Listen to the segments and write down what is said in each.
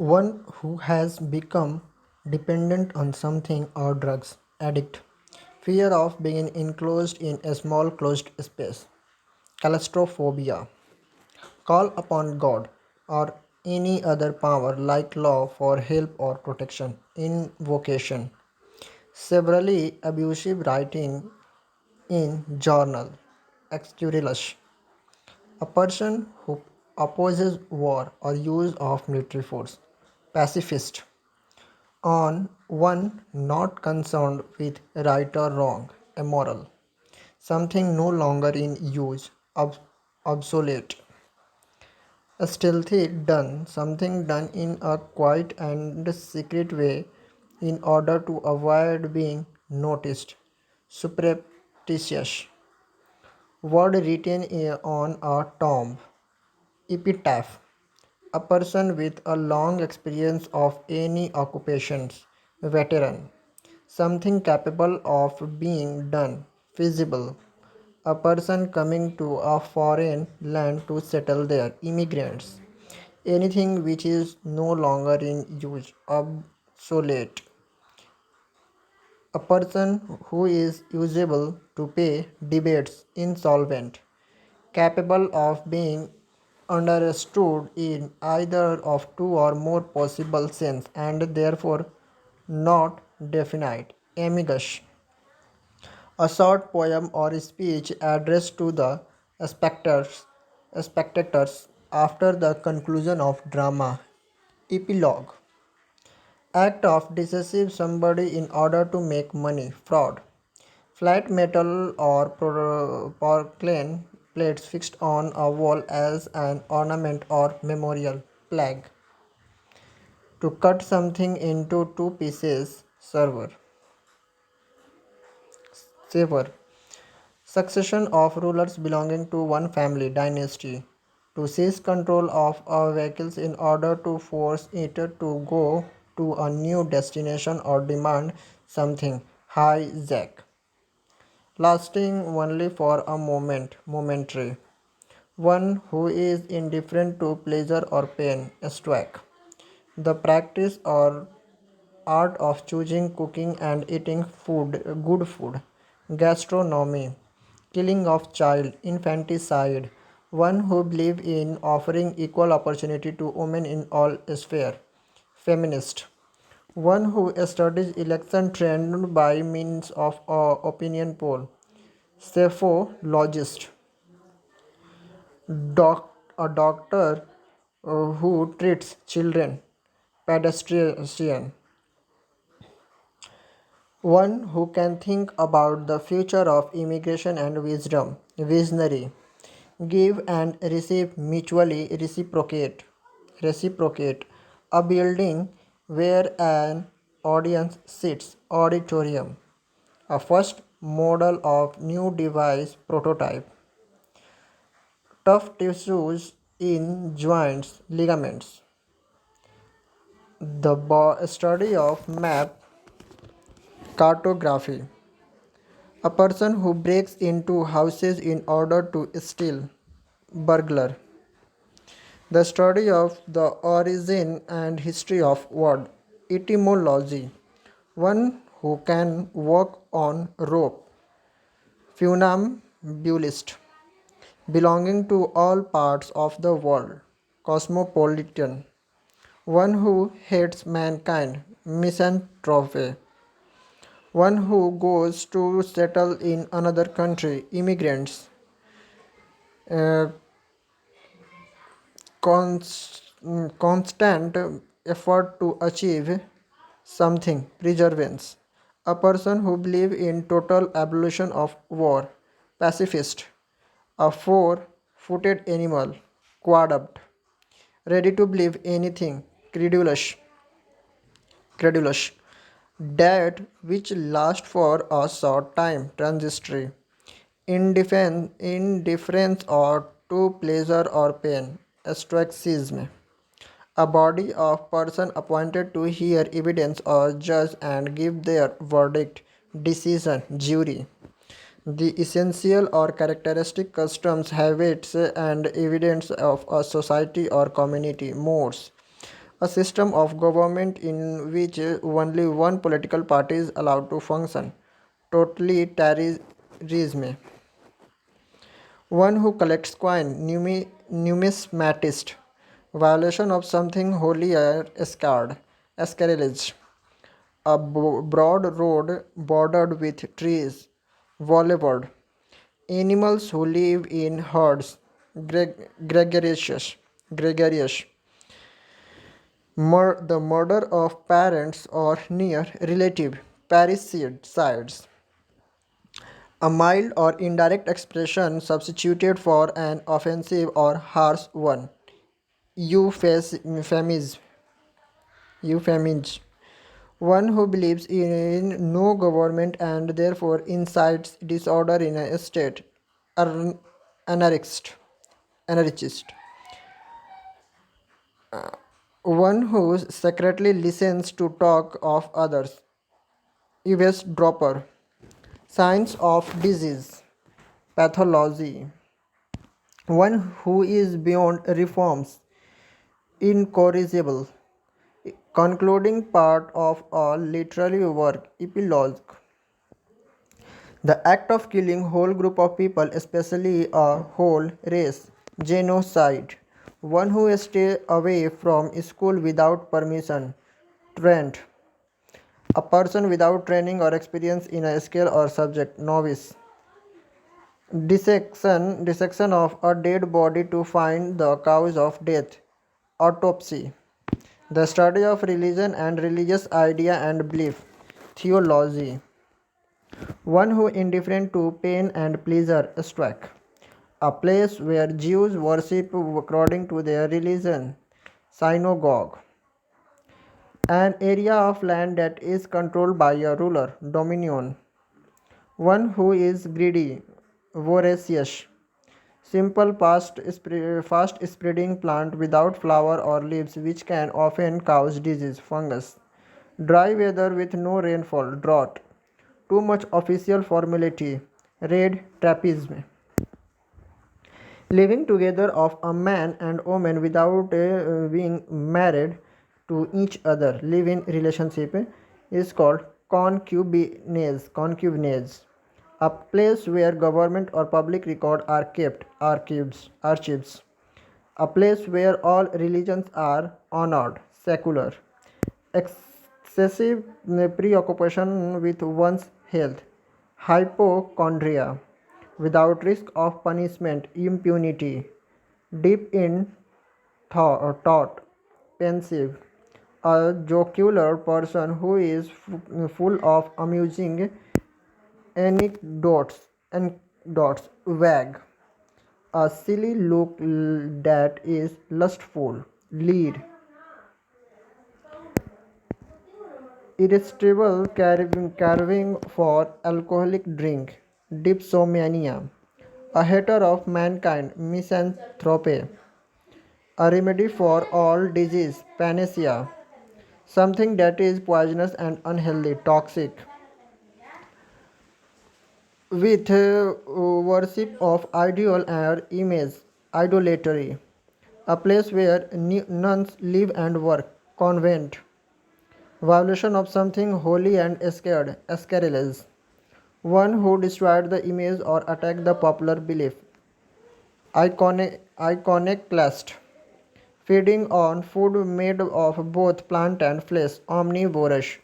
One who has become dependent on something or drugs, addict, fear of being enclosed in a small closed space, claustrophobia, call upon God or any other power like law for help or protection, invocation, severely abusive writing in journal, exturious, a person who opposes war or use of military force, pacifist, on one not concerned with right or wrong, immoral, something no longer in use, obsolete, a stealthy done, something done in a quiet and secret way in order to avoid being noticed, surreptitious, word written on a tomb, epitaph, a person with a long experience of any occupations, veteran, something capable of being done, feasible, a person coming to a foreign land to settle there, immigrants, anything which is no longer in use, obsolete, a person who is usable to pay debates, insolvent, capable of being understood in either of two or more possible sense and therefore not definite. Amicus, a short poem or speech addressed to the spectators after the conclusion of drama. Epilogue, act of deceive somebody in order to make money, fraud. Flat metal or porcelain plates fixed on a wall as an ornament or memorial plaque. To cut something into two pieces, server. Saver. Succession of rulers belonging to one family dynasty. To seize control of our vehicles in order to force it to go to a new destination or demand something. Hijack, lasting only for a moment, momentary. One who is indifferent to pleasure or pain, stoic. The practice or art of choosing, cooking, and eating food, good food. Gastronomy, killing of child, infanticide. One who believes in offering equal opportunity to women in all spheres. Feminist, one who studies election trend by means of opinion poll. Psephologist, a doctor who treats children. Pedestrian, one who can think about the future of immigration and wisdom. Visionary, give and receive mutually reciprocate, a building where an audience sits, auditorium, a first model of new device prototype, tough tissues in joints, ligaments, the study of map cartography, a person who breaks into houses in order to steal, burglar, the study of the origin and history of word, etymology, one who can walk on rope, funambulist, belonging to all parts of the world, cosmopolitan, one who hates mankind, misanthrope, one who goes to settle in another country, immigrants, uh, constant effort to achieve something, perseverance, a person who believes in total abolition of war, pacifist, a four-footed animal, quadruped, ready to believe anything, credulous, that which lasts for a short time, transitory, indifference or to pleasure or pain, stoicism, a body of person appointed to hear evidence or judge and give their verdict, decision, jury. The essential or characteristic customs, habits, and evidence of a society or community, modes. a system of government in which only one political party is allowed to function. Totalitarianism. One who collects coin, numismatist. Violation of something holy or sacred. Sacrilege. A broad road bordered with trees. Boulevard. Animals who live in herds. Gregarious. Gregarious. The murder of parents or near relative. Parricides. A mild or indirect expression substituted for an offensive or harsh one. Euphemism. Euphemism. One who believes in no government and therefore incites disorder in a state. An- Anarchist. Anarchist. One who secretly listens to talk of others. Eavesdropper. Signs of disease. Pathology. One who is beyond reforms. Incorrigible. Concluding part of a literary work. Epilogue. The act of killing whole group of people, especially a whole race. Genocide. One who stays away from school without permission. Trent. A person without training or experience in a skill or subject. Novice. Dissection of a dead body to find the cause of death. Autopsy. The study of religion and religious idea and belief. Theology. One who indifferent to pain and pleasure. Struck. A place where Jews worship according to their religion. Synagogue. An area of land that is controlled by a ruler. Dominion. One who is greedy. Voracious. Simple fast spreading plant without flower or leaves which can often cause disease. Fungus. Dry weather with no rainfall. Drought. Too much official formality. Red trapezoid. Living together of a man and woman without being married to each other. Live-in relationship is called concubinage. Concubinage. A place where government or public record are kept. Archives. A place where all religions are honored. Secular. Excessive preoccupation with one's health. Hypochondria. Without risk of punishment. Impunity. Deep in thought. Pensive. A jocular person who is full of amusing anecdotes. Vague. A silly look that is lustful. Lead. Irresistible carving for alcoholic drink. Dipsomania. A hater of mankind. Misanthrope. A remedy for all disease. Panacea. Something that is poisonous and unhealthy. Toxic. With worship of ideal or image. Idolatry. A place where nuns live and work. Convent. Violation of something holy and scared. Sacrilege. One who destroyed the image or attacked the popular belief. Iconoclast. Feeding on food made of both plant and flesh. Omnivorous.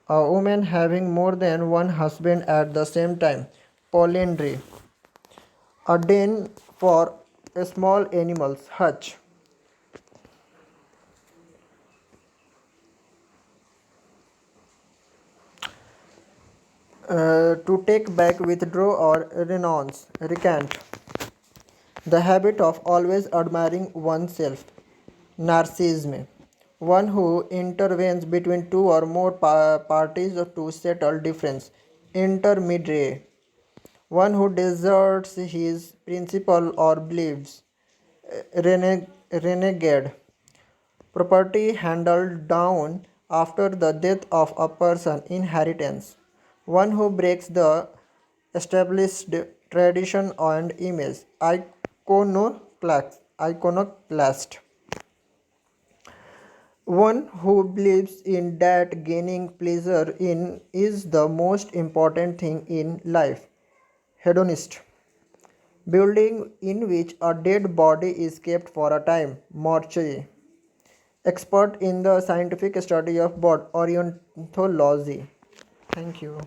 A woman having more than one husband at the same time. Polyandry. A den for small animals. Hutch. To take back, withdraw, or renounce. Recant. The habit of always admiring oneself. Narcissism. One who intervenes between two or more parties to settle difference. Intermediary. One who deserts his principle or beliefs. Renegade. Property handed down after the death of a person. Inheritance. One who breaks the established tradition and image. Iconoclast. One who believes in that gaining pleasure in is the most important thing in life. Hedonist. Building in which a dead body is kept for a time. Mortuary. Expert in the scientific study of ornithology. Thank you.